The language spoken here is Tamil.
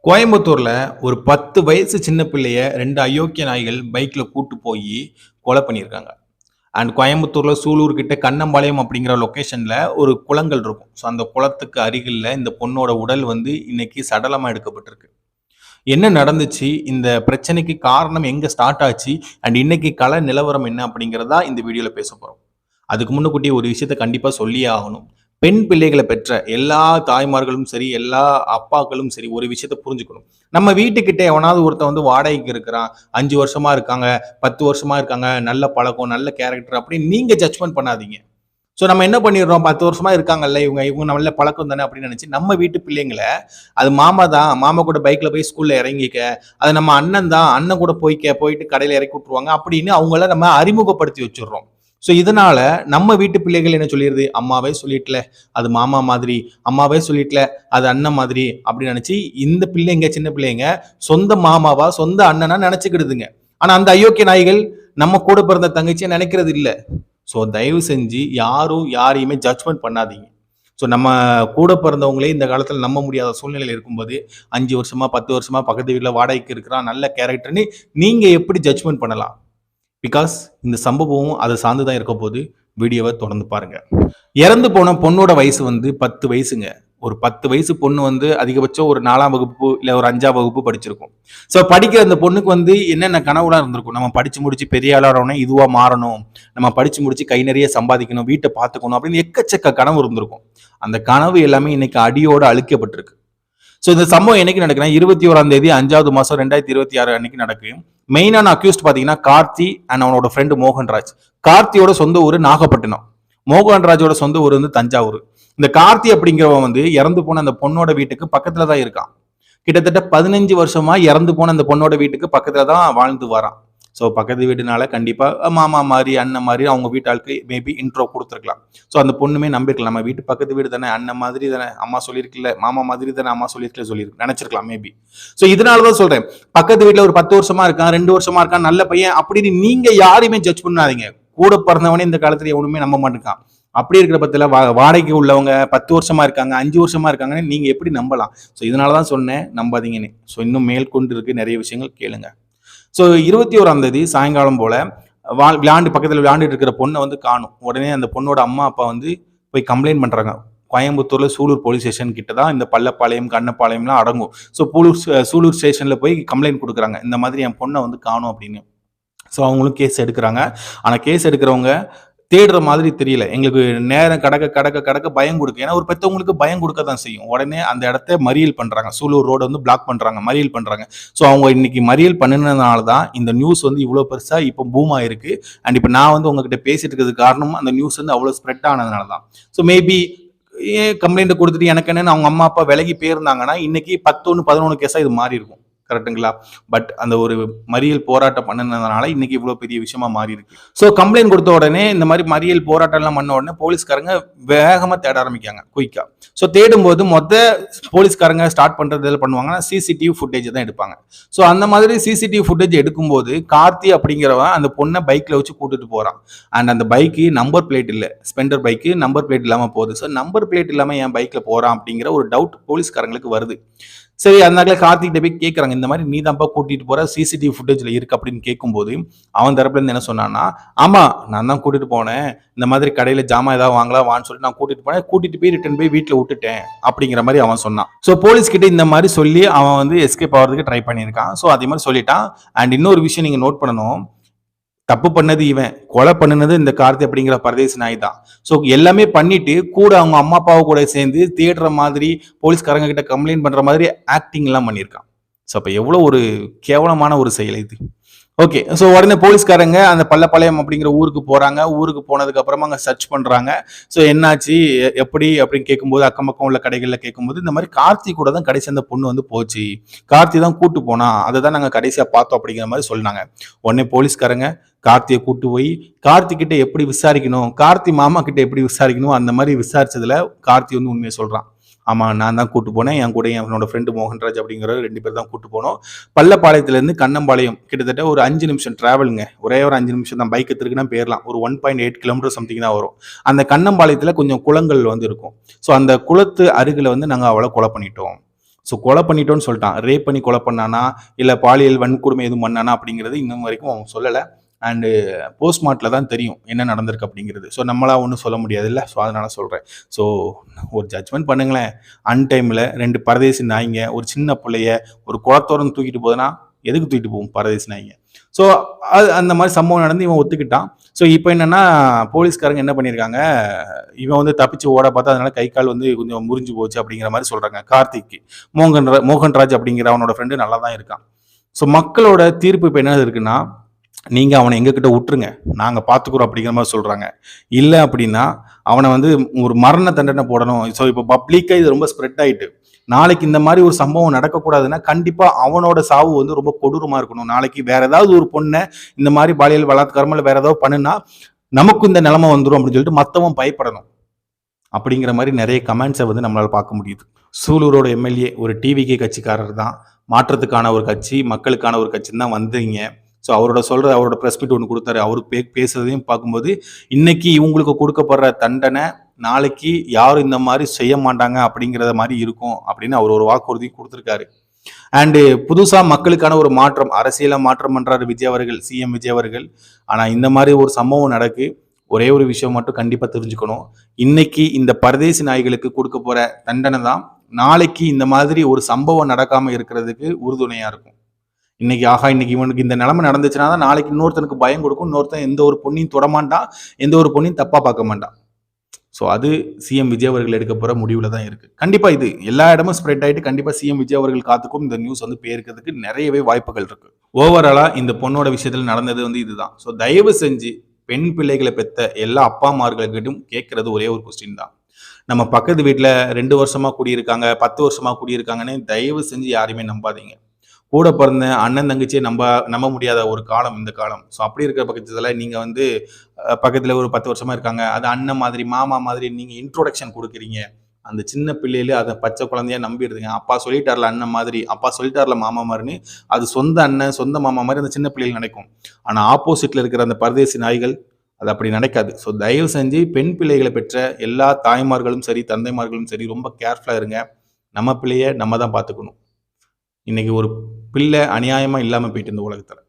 கோயம்புத்தூர்ல ஒரு 10 வயசு சின்ன பிள்ளைய 2 அயோக்கிய நாய்கள் பைக்ல கூட்டு போயி கொலை பண்ணியிருக்காங்க. அண்ட் கோயம்புத்தூர்ல சூலூர் கிட்ட கண்ணம்பாளையம் அப்படிங்கிற லொகேஷன்ல ஒரு குளங்கள் இருக்கும். ஸோ அந்த குளத்துக்கு அருகில்ல இந்த பொண்ணோட உடல் வந்து இன்னைக்கு சடலமா எடுக்கப்பட்டிருக்கு. என்ன நடந்துச்சு? இந்த பிரச்சனைக்கு காரணம் எங்க ஸ்டார்ட் ஆச்சு? அண்ட் இன்னைக்கு கள நிலவரம் என்ன அப்படிங்கிறதா இந்த வீடியோல பேச போறோம். அதுக்கு முன்னக்கூட்டியே ஒரு விஷயத்த கண்டிப்பா சொல்லியே ஆகணும். பெண் பிள்ளைகள பெற்ற எல்லா தாய்மார்களும் சரி, எல்லா அப்பாக்களும் சரி, ஒரு விஷயத்த புரிஞ்சுக்கணும். நம்ம வீட்டுக்கிட்ட எவனாவது ஒருத்தன் வந்து வாடகைக்கு இருக்கிறான். 5 வருஷமா இருக்காங்க, 10 வருஷமா இருக்காங்க, நல்ல பழக்கம், நல்ல கேரக்டர் அப்படின்னு நீங்க ஜட்ஜ்மென்ட் பண்ணாதீங்க. ஸோ நம்ம என்ன பண்ணிடுறோம், 10 வருஷமா இருக்காங்கல்ல இவங்க, இவங்க நல்ல பழக்கம் தானே அப்படின்னு நினைச்சு நம்ம வீட்டு பிள்ளைங்கள, அது மாமா தான், மாமா கூட பைக்ல போய் ஸ்கூல்ல இறங்கிக்க, அது நம்ம அண்ணன் தான், அண்ணன் கூட போயிட்டு கடையில இறக்கி விட்டுருவாங்க அப்படின்னு அவங்கள நம்ம அறிமுகப்படுத்தி வச்சுடுறோம். ஸோ இதனால நம்ம வீட்டு பிள்ளைகள் என்ன சொல்லிடுது, அம்மாவே சொல்லிட்டல அது மாமா மாதிரி, அம்மாவே சொல்லிட்டல அது அண்ணன் மாதிரி அப்படின்னு நினைச்சு இந்த பிள்ளைங்க, சின்ன பிள்ளைங்க சொந்த மாமாவா சொந்த அண்ணனா நினைச்சுக்கிடுதுங்க. ஆனா அந்த அயோக்கிய நாய்கள் நம்ம கூட பிறந்த தங்கச்சியை நினைக்கிறது இல்ல. ஸோ தயவு செஞ்சு யாரும் யாரையுமே ஜட்ஜ்மெண்ட் பண்ணாதீங்க. ஸோ நம்ம கூட பிறந்தவங்களே இந்த காலத்தில் நம்ப முடியாத சூழ்நிலையில் இருக்கும்போது 5 வருஷமா 10 வருஷமா பக்கத்து வீட்டில் வாடகைக்கு இருக்கிறான் நல்ல கேரக்டர்னு நீங்க எப்படி ஜட்ஜ்மெண்ட் பண்ணலாம்? பிகாஸ் இந்த சம்பவம் அதை சார்ந்து தான் இருக்க போது. வீடியோவை தொடர்ந்து பாருங்க. இறந்து போன பொண்ணோட வயசு வந்து 10 வயசுங்க. ஒரு 10 வயசு பொண்ணு வந்து அதிகபட்சம் ஒரு 4ஆம் வகுப்பு இல்ல ஒரு 5ஆம் வகுப்பு படிச்சிருக்கும். ஸோ படிக்கிற அந்த பொண்ணுக்கு வந்து என்னென்ன கனவுலாம் இருந்திருக்கும். நம்ம படிச்சு முடிச்சு பெரிய ஆளானோடனே இதுவா மாறணும், நம்ம படிச்சு முடிச்சு கை நிறைய சம்பாதிக்கணும், வீட்டை பார்த்துக்கணும் அப்படின்னு எக்கச்சக்க கனவு இருந்திருக்கும். அந்த கனவு எல்லாமே இன்னைக்கு அடியோட அழிக்கப்பட்டிருக்கு. ஸோ இந்த சம்பவம் என்னைக்கு நடக்குன்னா 21ஆம் தேதி 5வது மாசம் 2026 அன்னைக்கு நடக்கு. மெயினான அக்யூஸ்ட் பாத்தீங்கன்னா கார்த்தி அண்ட் அவனோட ஃப்ரெண்டு மோகன்ராஜ். கார்த்தியோட சொந்த ஊர் நாகப்பட்டினம், மோகன்ராஜோட சொந்த ஊர் வந்து தஞ்சாவூர். இந்த கார்த்தி அப்படிங்கிறவன் வந்து இறந்து போன அந்த பொண்ணோட வீட்டுக்கு பக்கத்துல தான் இருக்கான். கிட்டத்தட்ட 15 வருஷமா இறந்து போன அந்த பொண்ணோட வீட்டுக்கு பக்கத்துல தான் வாழ்ந்து வரான். ஸோ பக்கத்து வீடுனால கண்டிப்பா மாமா மாதிரி அண்ணன் மாதிரி அவங்க வீட்டாளுக்கு மேபி இன்ட்ரோ கொடுத்துருக்கலாம். ஸோ அந்த பொண்ணுமே நம்பிருக்கலாம், நம்ம வீட்டு பக்கத்து வீடு தானே, அண்ணன் மாதிரி தானே அம்மா சொல்லியிருக்கல, மாமா மாதிரி தானே அம்மா சொல்லியிருக்கல சொல்லியிருக்கு நினைச்சிருக்கலாம் மேபி. ஸோ இதனாலதான் சொல்றேன், பக்கத்து வீட்டுல ஒரு 10 வருஷமா இருக்கான், 2 வருஷமா இருக்கான், நல்ல பையன் அப்படின்னு நீங்க யாரையுமே ஜட்ஜ் பண்ணாதீங்க. கூட பிறந்தவனே இந்த காலத்துல எவனுமே நம்ப மாட்டேங்கான். அப்படி இருக்கிற பத்தில வாடகைக்கு உள்ளவங்க 10 வருஷமா இருக்காங்க, 5 வருஷமா இருக்காங்கன்னு நீங்க எப்படி நம்பலாம்? ஸோ இதனாலதான் சொன்னேன் நம்பாதீங்கன்னு. ஸோ இன்னும் மேற்கொண்டு இருக்கு நிறைய விஷயங்கள் கேளுங்க. ஸோ 21ஆம் தேதி சாயங்காலம் போல பக்கத்தில் விளையாண்டுட்டு இருக்கிற பொண்ணை வந்து காணும். உடனே அந்த பொண்ணோட அம்மா அப்பா வந்து போய் கம்ப்ளைண்ட் பண்றாங்க. கோயம்புத்தூர்ல சூலூர் போலீஸ் ஸ்டேஷன் கிட்ட தான் இந்த பள்ளப்பாளையம் கண்ணப்பாளையம்லாம் அடங்கும். ஸோ சூலூர் ஸ்டேஷன்ல போய் கம்ப்ளைண்ட் கொடுக்குறாங்க, இந்த மாதிரி என் பொண்ணை வந்து காணும் அப்படின்னு. ஸோ அவங்களும் கேஸ் எடுக்கிறாங்க. ஆனால் கேஸ் எடுக்கிறவங்க தேடுற மாதிரி தெரியல. எங்களுக்கு நேரம் கடக்க கடக்க கடக்க பயம் கொடுக்கு. ஏன்னா ஒரு பெற்றவங்களுக்கு பயம் கொடுக்க தான் செய்யும். உடனே அந்த இடத்த மறியல் பண்றாங்க. சூலூர் ரோடு வந்து பிளாக் பண்றாங்க, மறியல் பண்றாங்க. ஸோ அவங்க இன்னைக்கு மறியல் பண்ணினதுனால தான் இந்த நியூஸ் வந்து இவ்வளோ பெருசா இப்போ பூம் ஆயிருக்கு. அண்ட் இப்போ நான் வந்து உங்ககிட்ட பேசிட்டு இருக்கிறது காரணம் அந்த நியூஸ் வந்து அவ்வளோ ஸ்ப்ரெட் ஆனதுனால தான். ஸோ மேபி ஏன் கம்ப்ளைண்ட் கொடுத்துட்டு எனக்கு என்னன்னு அவங்க அம்மா அப்பா விலகி போயிருந்தாங்கன்னா இன்னைக்கு 10 11 கேஸா இது மாறி இருக்கும். கரெக்டுங்களா? பட் அந்த ஒரு மறியல் போராட்டம் பண்ணதுனால இன்னைக்கு இவ்வளவு பெரிய விஷயமா மாறி இருக்கு. ஸோ கம்ப்ளைண்ட் கொடுத்த உடனே இந்த மாதிரி மறியல் போராட்டம் எல்லாம் பண்ண உடனே போலீஸ்காரங்க வேகமா தேட ஆரம்பிக்காங்க குயிக்கா. ஸோ தேடும்போது போலீஸ்காரங்க ஸ்டார்ட் பண்றது பண்ணுவாங்கன்னா சிசிடிவி ஃபுட்டேஜ் தான் எடுப்பாங்க. ஸோ அந்த மாதிரி சிசிடிவி ஃபுட்டேஜ் எடுக்கும்போது கார்த்தி அப்படிங்கிறவன் அந்த பொண்ணை பைக்ல வச்சு கூட்டிட்டு போறான். அண்ட் அந்த பைக்கு நம்பர் பிளேட் இல்லை, ஸ்பெண்டர் பைக்கு நம்பர் பிளேட் இல்லாம போகுது. ஸோ நம்பர் பிளேட் இல்லாம என் பைக்ல போறான் அப்படிங்கிற ஒரு டவுட் போலீஸ்காரங்களுக்கு வருது. சரி, அதனால கார்த்திகிட்ட போய் கேட்கறாங்க, இந்த மாதிரி நீ தான்ப்பா கூட்டிட்டு போற, சிசிடிவி ஃபுட்டேஜ்ல இருக்கு அப்படின்னு கேட்கும்போது அவன் தரப்புல இருந்து என்ன சொன்னான்னா, ஆமா நான் தான் கூட்டிட்டு போனேன், இந்த மாதிரி கடையில ஜாமான் ஏதாவது வாங்கலாம் வான்னு சொல்லிட்டு நான் கூட்டிட்டு போனேன், கூட்டிட்டு போய் ரிட்டர்ன் போய் வீட்டுல விட்டுட்டேன் அப்படிங்கிற மாதிரி அவன் சொன்னான். ஸோ போலீஸ் கிட்ட இந்த மாதிரி சொல்லி அவன் வந்து எஸ்கேப் ஆகிறதுக்கு ட்ரை பண்ணியிருக்கான். ஸோ அதே மாதிரி சொல்லிட்டான். அண்ட் இன்னொரு விஷயம் நீங்க நோட் பண்ணணும், தப்பு பண்ணது இவன், கொலை பண்ணினது இந்த கார்த்தி அப்படிங்கிற பரதேசி நாய் தான். ஸோ எல்லாமே பண்ணிட்டு கூட அவங்க அம்மா அப்பாவை கூட சேர்ந்து தேடுற மாதிரி போலீஸ்காரங்க கிட்ட கம்ப்ளைண்ட் பண்ற மாதிரி ஆக்டிங் எல்லாம் பண்ணியிருக்கான். ஸோ அப்ப எவ்வளவு ஒரு கேவலமான ஒரு செயல் இது. ஓகே, ஸோ உடனே போலீஸ்காரங்க அந்த பள்ளப்பாளையம் அப்படிங்கிற ஊருக்கு போறாங்க. ஊருக்கு போனதுக்கு அப்புறமா அங்கே சர்ச் பண்றாங்க. ஸோ என்னாச்சு எப்படி அப்படின்னு கேட்கும்போது அக்கம் பக்கம் உள்ள கடைகளில் கேட்கும்போது இந்த மாதிரி கார்த்தி கூட தான் கடைசி அந்த பொண்ணு வந்து போச்சு, கார்த்தி தான் கூட்டு போனா, அதை தான் நாங்கள் கடைசியா பார்த்தோம் அப்படிங்கிற மாதிரி சொன்னாங்க. உடனே போலீஸ்காரங்க கார்த்தியை கூட்டு போய் கார்த்தி கிட்ட எப்படி விசாரிக்கணும், கார்த்தி மாமா கிட்ட எப்படி விசாரிக்கணும் அந்த மாதிரி விசாரிச்சதுல கார்த்தி வந்து உண்மையை சொல்றான். ஆமா நான் தான் கூட்டு போனேன், என் கூட என்னோட ஃப்ரெண்டு மோகன்ராஜ் அப்படிங்கிற 2 பேர் தான் கூட்டு போனோம். பள்ளப்பாளையத்துல இருந்து கண்ணம்பாளையம் கிட்டத்தட்ட ஒரு 5 நிமிஷம் டிராவலுங்க. ஒரே ஒரு 5 நிமிஷம் தான், பைக் எடுத்துக்கினா போயிடலாம். ஒரு 1.8 கிலோமீட்டர் சம்திங் தான் வரும். அந்த கண்ணம்பாளையத்துல கொஞ்சம் குளங்கள் வந்து இருக்கும். ஸோ அந்த குளத்து அருகில வந்து நாங்கள் அவளை கொலை பண்ணிட்டோம். ஸோ கொலை பண்ணிட்டோன்னு சொல்லிட்டான். ரேப் பண்ணி கொலை பண்ணானா, இல்ல பாலியல் வன்கொடுமை எதுவும் பண்ணானா அப்படிங்கிறது இன்னும் வரைக்கும் அவன் சொல்லல. அண்டு போஸ்ட்மார்ட்ல தான் தெரியும் என்ன நடந்திருக்கு அப்படிங்கிறது. ஸோ நம்மளா ஒண்ணும் சொல்ல முடியாதுல்ல. ஸோ அதனால சொல்றேன். ஸோ ஒரு ஜட்ஜ்மெண்ட் பண்ணுங்களேன். அன்டைம்ல 2 பரதேசி நாய்ங்க ஒரு சின்ன புள்ளைய ஒரு குளத்தோரம் தூக்கிட்டு போகுதுன்னா, எதுக்கு தூக்கிட்டு போகும் பரதேசி நாய்ங்க? ஸோ அது அந்த மாரி சம்பவம் நடந்து இவன் ஒத்துக்கிட்டான். ஸோ இப்ப என்னன்னா, போலீஸ்காரங்க என்ன பண்ணியிருக்காங்க, இவன் வந்து தப்பிச்சு ஓட பார்த்தா அதனால கை, கால் வந்து கொஞ்சம் முறிஞ்சு போச்சு அப்படிங்கிற மாரி சொல்றாங்க. கார்த்திக்கு. மோகன்ராஜ் அப்படிங்கிற அவனோட ஃப்ரெண்டு நல்லா தான் இருக்கான். ஸோ மக்களோட தீர்ப்பு இப்ப என்ன இருக்குன்னா, நீங்க அவன எங்ககிட்ட உட்டுருங்க. நாங்க பார்த்துக்குறோம் அப்படிங்கிற மாரி சொல்றாங்க. இல்ல அப்படின்னா, அவன வந்து ஒரு மரண தண்டனை போடணும். ஸோ இப்ப பப்ளிக்கா இது ரொம்ப ஸ்ப்ரெட் ஆயிட்டு. நாளைக்கு இந்த மாரி ஒரு சம்பவம் நடக்கக்கூடாதுன்னா, கண்டிப்பா அவனோட சாவு வந்து ரொம்ப கொடூரமா இருக்கணும். நாளைக்கு வேற ஏதாவது ஒரு பொண்ண இந்த மாரி பாலியல் பலாத்காரமோ இல்ல வேற ஏதாவது பண்ணுனா, நமக்கும் இந்த நிலைமை வந்துரும் அப்படின்னு சொல்லிட்டு மத்தவன் பயப்படணும். அப்படிங்கிற மாரி நெறைய கமெண்ட்ஸ வந்து நம்மளால பார்க்க முடியுது. சூலூரோட எம்எல்ஏ ஒரு டிவிகே கட்சிக்காரர் தான். மாற்றத்துக்கான ஒரு கட்சி, மக்களுக்கான ஒரு கட்சின்னு தான் வந்தீங்க. ஸோ அவரோட பிரஸ் மீட் ஒண்ணு குடுத்தாரு. அவரு பேசுறதையும் பார்க்கும்போது, இன்னைக்கு இவங்களுக்கு குடுக்கப்படுற தண்டனை, நாளைக்கு யாரும் இந்த மாரி செய்ய மாட்டாங்க அப்படிங்கிறத மாரி இருக்கும் அப்படின்னு அவர் ஒரு வாக்குறுதி குடுத்திருக்காரு. அண்டு புதுசா மக்களுக்கான ஒரு மாற்றம், அரசியல மாற்றம் பண்றாரு விஜய் அவர்கள், சிஎம் விஜய் அவர்கள். ஆனா இந்த மாரி ஒரு சம்பவம் நடக்கு. ஒரே ஒரு விஷயம் மட்டும் கண்டிப்பா தெரிஞ்சுக்கணும். இன்னைக்கு இந்த பரதேசி நாய்களுக்கு குடுக்க போற தண்டனை தான், நாளைக்கு இந்த மாதிரி ஒரு சம்பவம் நடக்காம இருக்கிறதுக்கு உறுதுணையா இருக்கும். இன்னைக்கு ஆஹா! இன்னைக்கு இவனுக்கு இந்த நிலைமை நடந்துச்சுன்னா தான் நாளைக்கு இன்னொருத்தனுக்கு பயம் கொடுக்கும். இன்னொருத்தன் எந்த ஒரு பொண்ணையும் தொடமாட்டான். எந்த ஒரு பொண்ணையும் தப்பா பார்க்க மாட்டான். ஸோ அது சிஎம் விஜய் அவர்கள் எடுக்க போற முடிவுல தான் இருக்கு. கண்டிப்பா இது எல்லா இடமும் ஸ்ப்ரெட் ஆயிட்டு கண்டிப்பா சிஎம் விஜய் அவர்கள் காத்துக்கும் இந்த நியூஸ் வந்து பேருக்கிறதுக்கு நிறையவே வாய்ப்புகள் இருக்கு. ஓவராலா இந்த பொண்ணோட விஷயத்துல நடந்தது வந்து இதுதான். ஸோ தயவு செஞ்சு பெண் பிள்ளைகளை பெத்த எல்லா அப்பா அம்மார்கள்கிட்டும் கேட்கறது ஒரே ஒரு கொஸ்டின் தான். நம்ம பக்கத்து வீட்ல 2 வருஷமா குடியிருக்காங்க, 10 வருஷமா குடியிருக்காங்கன்னு தயவு செஞ்சு யாரையுமே நம்பாதீங்க. கூட பிறந்த அண்ணன், தங்கச்சிய நம்ப முடியாத ஒரு காலம் இந்த காலம். ஸோ அப்படி இருக்கிற பட்சத்தில நீங்க வந்து பக்கத்தில ஒரு 10 வருஷமா இருக்காங்க. அது அண்ணன் மாதிரி, மாமா மாதிரி நீங்க இன்ட்ரோடக்ஷன் குடுக்குறீங்க. அந்த சின்ன பிள்ளையில அத பச்சை குழந்தையா நம்பிடுதுங்க. அப்பா சொல்லிட்டார்ல அண்ணன் மாதிரி, அப்பா சொல்லிட்டார்ல மாமா மாரின்னு, அது சொந்த அண்ணன், சொந்த மாமா மாரி அந்த சின்ன பிள்ளைகள் நினைக்கும். ஆனா ஆப்போசிட்ல இருக்கிற அந்த பரதேசி நாய்கள், அது அப்படி நடக்காது. ஸோ தயவு செஞ்சு பெண் பிள்ளைகள பெற்ற எல்லா தாய்மார்களும் சரி, தந்தைமார்களும் சரி ரொம்ப கேர்ஃபுல்லா இருங்க. நம்ம பிள்ளைய நம்ம தான் பார்த்துக்கணும். இன்னைக்கு ஒரு பிள்ளை அநியாயமா இல்லாம போயிட்டு இந்த உலகத்துல.